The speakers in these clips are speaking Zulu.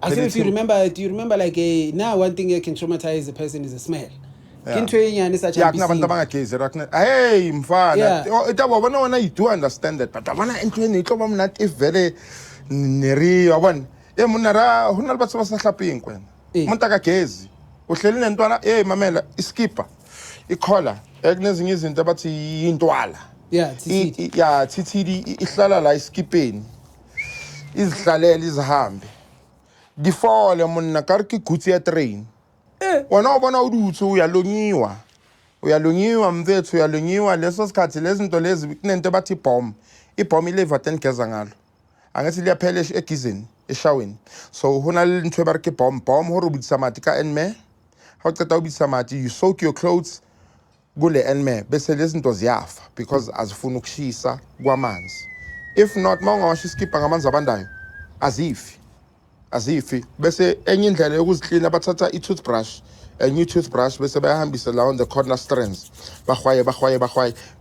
I think if you remember, do you remember like now one thing that can traumatize a person is a smell. Yeah, kunabantu abangagezi hey mfana, itaba bona you do understand that, but abana entweni itloba mnati vele neri yabona munara hona batho ba sa hlapeng kwena umuntu akagezi uhleli nentwana mamela iskipper ikhola ekunezinye izinto abathi intwala thithidi ihlala la iskipeni izihlalele izihambe difole monna ka re ke gutsi ya train wona o bona uduthu uyalungiwa mfethu uyalungiwa leso sikhathi lezi zinto lezi kunento bathi bomb ileva 10 geza ngalo angathi liyaphela egizeni eshaweni so hona into ba re ke bomb hore o bidisa mati ka enme ha o qeta o bidisa mati you soak your clothes kule enme bese lezi zinto ziyafa because azifuna ukushisa kwamanzi if not mawungawashi iskipper ngamanzi abandayo azifi bese enye indlela yokuziklina bathatha i-toothbrush enye i-toothbrush bese bayahambisa la on the corner strands bahwaye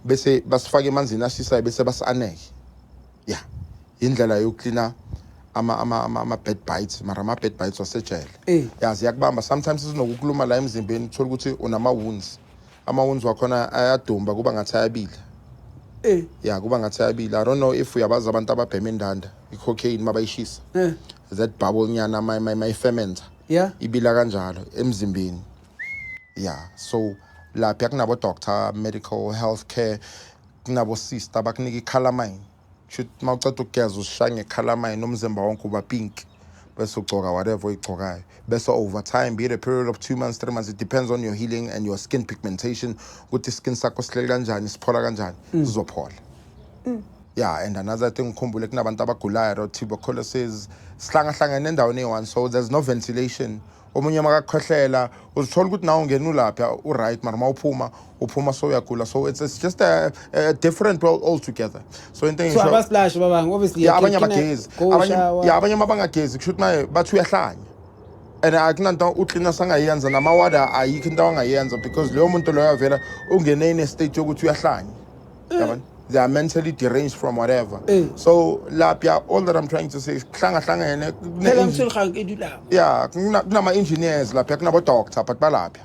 bese basifake emanzini ashisayo bese basi-aneke indlela yokuklina ama-bed bites mara ama-bed bites wasejele ziyakubamba sometimes zinokukuluma la emzimbeni uthola ukuthi unama-wounds ama-wounds wakhona ayadumba kuba ngathi ayabila kuba ngathi ayabila I don't know if uyabazi abantu ababhema indanda i-cocaine mabayishisa that bubble nyana my fermenter ibila kanjalo emzimbeni so lapha kunabo doctor medical healthcare kunabo sister bakunika i-calamine should mawuceda ukugeza usishaya nge-calamine umzimba wonke uba pink bese ugcoka whatever uyigcokayo bese over time be it a period of 2 months 3 months it depends on your healing and your skin pigmentation ukuthi skin sakho sihleli kanjani siphola kanjani sizophola and another thing ukhumbule kunabantu abagulayo tuberculosis sihlangahlangene endaweni eyi-one so there's no ventilation omunye makakhohlela uzithola ukuthi nawe ungena ulapha u-right mara uphuma so uyagula so it's just a different world altogether so abasplash babang obviously abanye abagezi abanye mabangagezi kusho ukuthi bathi uyahlanya and akunanto uklina sangayenza namawada ayikho into angayenza because leyo muntu loyo avela ungene in a state yokuthi uyahlanya yabona they are mentally deranged from whatever so lapha all that I'm trying to say is kuhlangene kunama engineers lapha kunabo doctor but balapha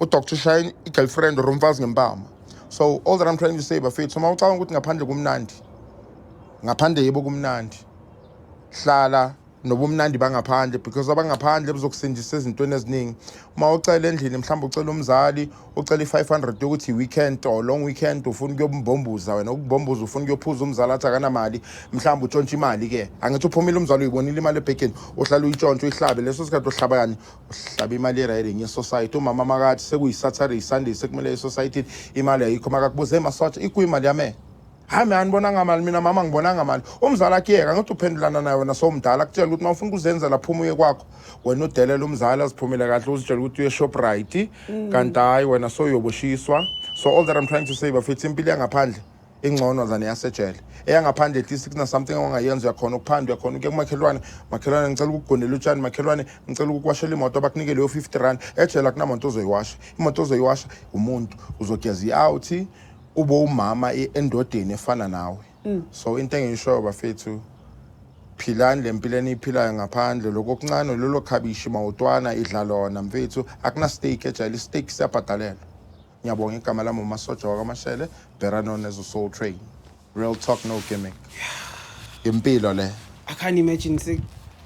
udoctor shine igirlfriend or umfazi ngempama so all that I'm trying to say bafethu uma ucabanga ukuthi ngaphandle yebo kumnandi hlala nobumnandi bangaphandle because abangaphandle buzokusindisa ezintweni eziningi uma ucela endlini mhlawumbe ucela umzali ucela i500 ukuthi weekend or long weekend ufuna ukuyombombuza wena ukubombuza ufuna ukuyophuza umzali athi akanamali mhlawumbe utshontsha imali ke angithi uphumile umzali uyibonile imali ebhekeni uhlala uyitshontsha uyihlabe leso sikhathi uhlaba kani uhlaba imali eriding ye-society umama makathi sekuyi-Saturday Sunday sekumele e-society imali ayikho makakubuze emasotsha ikuyimali yame hayi mina ngibona ngamali mina mama ngibona ngamali umzali akuyeka ngathi uphendulana naye wena somdala akutshela ukuthi mawufuna ukuzenzela phuma uye kwakho wena udelela umzali aziphumile kahle uzitshela ukuthi uye Shoprite kanti hayi wena soyoboshiswa so all that I'm trying to say bafethu impilo yangaphandle ingcono than yasejele eyangaphandle at least kuna something ongayenza uyakhona ukuphanda uyakhona ukuya kumakhelwane ngicela ukugonela utshani makhelwane ngicela ukuwashela imoto abakunike leyo 50 rand ejela kunamonto ozoyiwasha imoto ozoyiwasha umuntu uzogeza i-out ubo umama endodeni efana nawe so into engiyisho bafethu philani lempileni iphilayo ngaphandle lokuncane lolo khabishi mawutwana idla lona mfethu akuna steak ejali steak siyabhadalelwa ngiyabonga igama lami uMasotsha wakamashele better known as a Soul Train real talk no gimmick impilo le I can't imagine say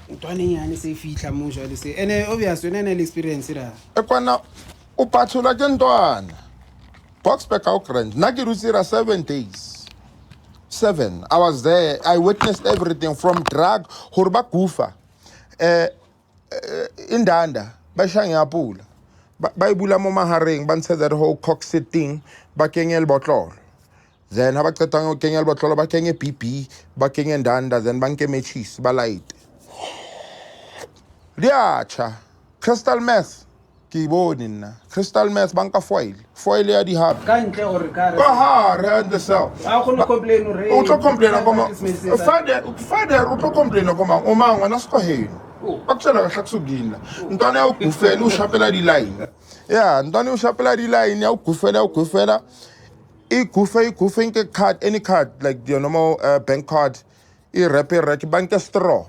ntwana enyane seyifihla musho le say and obviously wena le experience la ekwana uphathula ke ntwana Boxback out grand. Nagirusira 7 days. 7. I was there. I witnessed everything from drug, horba kufa. Indanda. Bashanga pula. Baibula moma haring. Ban said that whole cocksit thing. Bakengel botol. Then habakatang kengel botol. Bakenge pipi. Bakenge danda. Then banke me cheese. Balait. Riacha. Crystal meth. Kibonina crystal meth banka foil ya di hab kantle gore ka re rand the cell a go no complain re o tlo complain koma father o tlo complain koma o mangwe na sko heno akutshela kahle kusugina ntwana ya ugufela ushapela di line ntwana ushapela di line ya ugufela igufe nke card any card like the normal bank card I wrap bank straw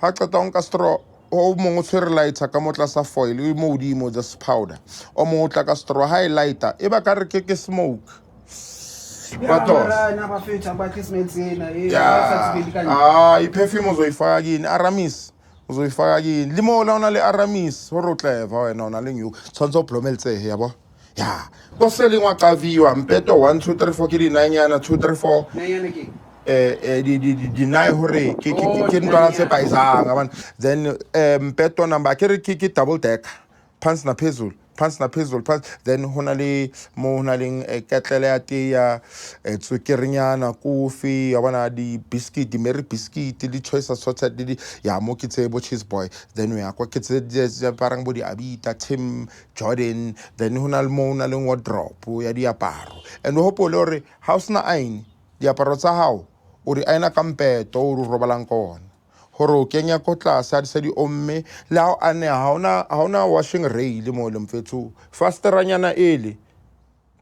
ha qeta onka straw o mongwe o tshwere lighter ka mo tlasa foil e mo hodimo this powder o mongwe o tla ka straw ha e lighter e ba ka re ke smoke i-perfume uzoyifaka kini aramis uzoyifaka kini limola ona le aramis hore o clever wena ona le new tshwanetse o blomeltsehe yabo ya kosele ngwaqaviwa mpeto 1 2 3 4 ke dinanyana 2 3 4 deny hore ke ntwana tse paisang abana then mpeto number ke re ke double decker pants na phezulu then hona le mo hona le ketlele ya te ya tsukerinyana kofi yabana di biscuit di merry biscuit di choice assorted di ya mo ke tsebo cheese boy then we akwa ke tse parang bo di Abita Tim Jordan then hona le mo hona le wardrobe ya diaparo and hopole hore house na aine diaparo tsa hao o di aina kampeto o robalang kona hore o kenya ko tlase a di omme le ha ane ha ona washing rail mo le mfethu fasteranyana ele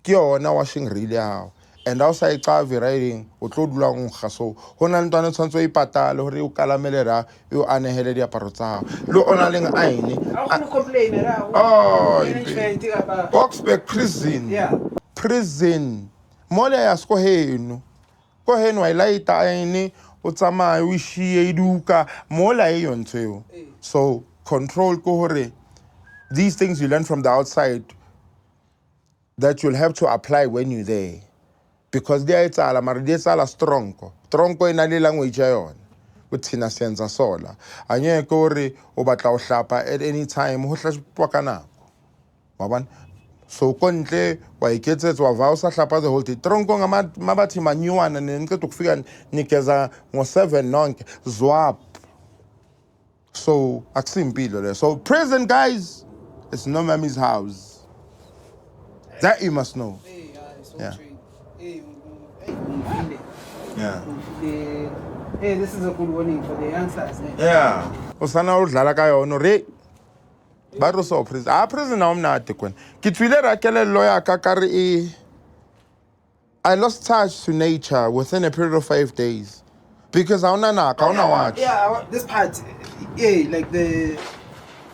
ke yona washing rail ya hao and ha o sa icavi riding o tlo dula go gaso hona le ntwana tshwantse o ipatale hore o kalamelera o anehele diaparo tsa hao le ona leng aine Boksburg prison mole ya sko heno ko heno ai laita aine o tsamaya o shie iduka mola e yontsheo so control ko hore these things you learn from the outside that you'll have to apply when you're there because they are etsala mara di etsala strongo ina le language ya yona uthina senza sola anyeke hore o batla o hlapa at any time ho hlapwa ka nako wabona so kontle wa iketsetswa va o sa hlapa the whole day tronko nga mabathi manyuwana nengicela ukufika nikeza ngo7 nonke zwap so akusimpilo le so prison guys it's no mommy's house that you must know yeah hey this is a good warning for the youngsters yeah usana udlala ka yona re ba ro so prison prison na umnate kwena ke twile rakele lawyer ka kare I lost touch to nature within a period of 5 days because I wanna watch this part like the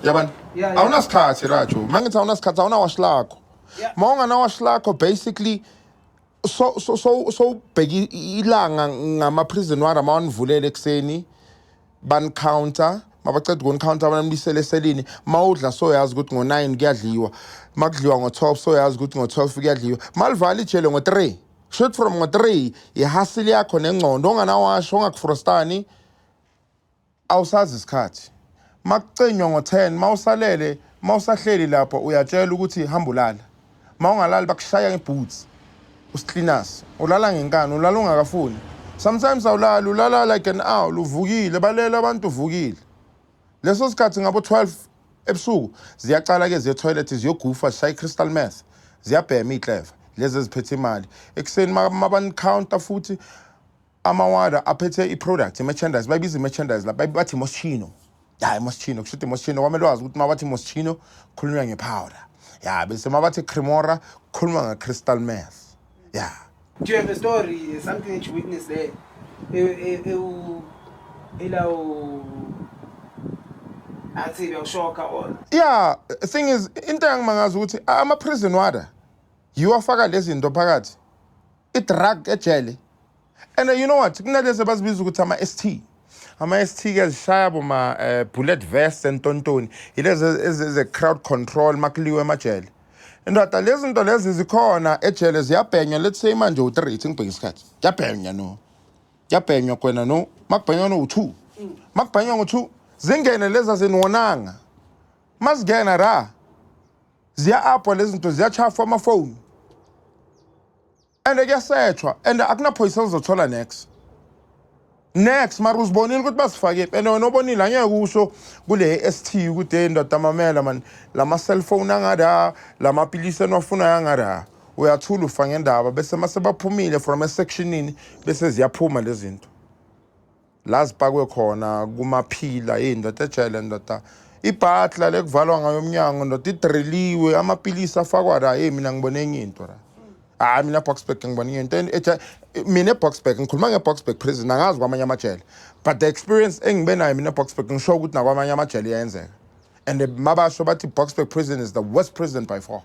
yaban awuna skhathi rajo mangithi awuna skhathi awuna wash lakho mawunga na wash lakho basically so bheki ilanga ngama prison wara mawunivulele ekseni ban counter mabaceda ukun-counter abanamlisele eselini mawudla so yazi ukuthi ngo9 kuyadliwa makudliwa ngo12 so yazi ukuthi ngo12 kuyadliwa malivala ijele ngo3 shoot from ngo3 ihasili yakho nengcondo onganawasho ongakufrostani awusazi isikhathi makucenywa ngo10 mawusalele mawusahleli lapho uyatshela ukuthi hamba ulala mawungalali bakushaya ngeboots usicleaners ulala ngenkani ulala ungakafuni sometimes ulala like an hour uvukile balela abantu uvukile leso sikhathi ngabo 12 ebusuku ziyaqala ke ziye toilet ziyogufa shayi crystal meth ziyabhema iclever lezi eziphethe imali ekseni mabani counter futhi amawada aphethe iproduct merchandise bayibiza merchandise la bathi moschino moschino kushuthi moschino kwamele wazi ukuthi mabathi moschino khulunywa ngepowder bese mabathi cremora khuluma ngecrystal meth do you have a story something that you witnessed there the thing is into yangimangaza ukuthi ama-prison water yiwafaka lezi zinto phakathi i-drug ejele and you know what kunalezi abazibiza ukuthi ama-ST ke zishaya bullet vests entontoni yilezi eze-crowd control makuliwe emajele indoda lezi zinto lezi zikhona ejele ziyabhenywa let's say manje u3 ngibheka isikhathi kuyabhenywa kwena no makubhenywa no2 makubhenywa ngo2 zingene leza zinwonanga mazingena ra ziya upwa lezi zinto ziyachafa amafoni and kuyasethwa and akunaphoyisa uzothola next mara uzibonile ukuthi basifake and wena obonile angeke usho kule ST ukuthi indoda amamela man lama cellphone angada lamapilisi enwafuna yangada uyathula ufa ngendaba bese mase baphumile from a sectionini bese ziyaphuma lezi zinto lazipakwe khona kumaphila indoda ejele ndoda ibhatla lekuvalwa ngayo umnyango ndoda idriliwe amapilisi afakwa la mina ngibone enye into la hayi mina Boksburg ngibona into mina eBoksburg ngikhuluma ngeBoksburg prison angazi kwamanye amajele but the experience engibe nayo mina eBoksburg ngisho ukuthi nakwamanye amajele iyenzeka and mabasho bathi Boksburg prison is the worst prison by far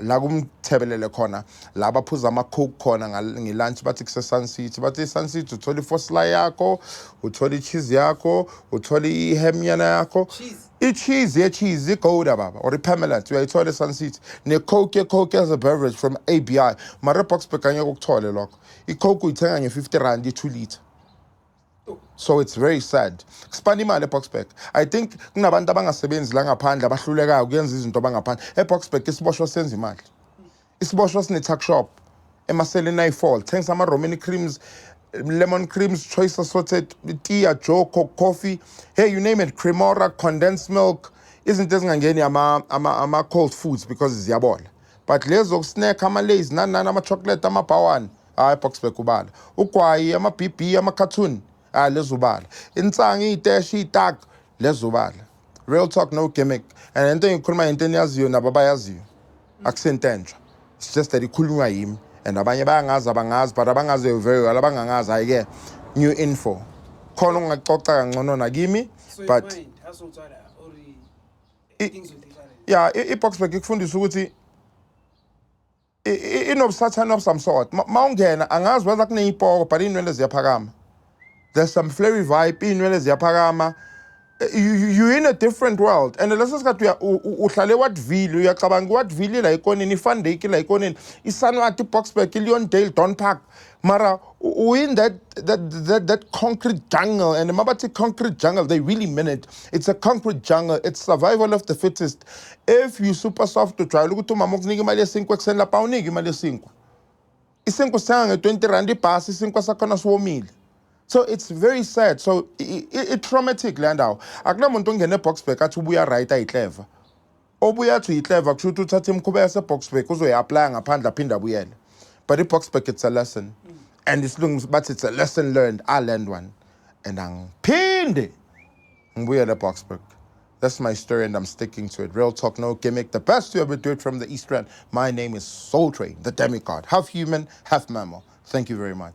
la kumthebelele khona la baphuza ama-coke khona ngelunch bathi kuse-Sun City bathi Sun City uthola i-fosla yakho uthola i-cheese yakho uthola ihemnyana yakho i-cheese ye-cheese igouda baba or i-Parmalat uyayithola e-Sun City ne-coke as a beverage from ABI mara eBoksburg angeke ukuthole lokho i-coke uyithenga nge-50 rand i-2 litre. So it's very sad. Kusipana imali eBoksburg. I think kunabantu abangasebenzi la ngaphandle abahlulekayo kuyenza izinto abangaphandle. eBoksburg isiboshwa senza imali. Isiboshwa sine tuck shop emaseleni ayifall. Thenga ama Romani creams, lemon creams, choice assorted, tea, joe, coffee. Hey, you name it, Cremora, condensed milk. Izinto ezingangeni ama cold foods because ziyabola. But lezo snack ama Lays, nana ama chocolate ama bawani. eBoksburg kubala. Ugwayi ama BB ama cartoon. Lezubala. Insangi iteshi itak lezubala. Real talk, no gimmick. And into ngikhuluma into eniyaziyo nababayaziyo. Akusentenjwa. It's just that ikhulunywa yimi and abanye abangazi but abangaziyo very well abangangazi ayike new info. Khona ungaxoxa kangcono nakimi but yeah, iBoksburg ikufundisa ukuthi inobusathane of some sort. Mawungena angazi whether kuneyipoko but inwele ziyaphakama. There's some flary vibe, inwele ziyaphakama. You're in a different world. And lesa sikhathi uhlale watville uyacabanga watville la ikonini Van Dyke la ikonini iSanwathi Boksburg Leondale Don Park mara in that concrete jungle and mabathi concrete jungle they really mean it. It's a concrete jungle. It's survival of the fittest. If you super soft to try ukuthi umama ukunika imali ye5 ekuseni lapha awuniki imali ye5 i5 sanga nge20 rand ibhasi i5 sakhona siwomile. So it's very sad. So it traumatic landawo. Akunamuntu ongena eBoksburg athi ubuya right ayiclever. Obuya athi uyiclever kusho ukuthi uthatha imkhuba yaseBoksburg uzoyi-apply ngaphandle aphinda abuyele. But eBoksburg it's a lesson. And but it's a lesson learned. I learned one. And angiphinde ngibuyele eBoksburg. That's my story and I'm sticking to it. Real talk, no gimmick. The best to ever do it from the East Rand. My name is Soul Train, the demigod. Half human, half mammal. Thank you very much.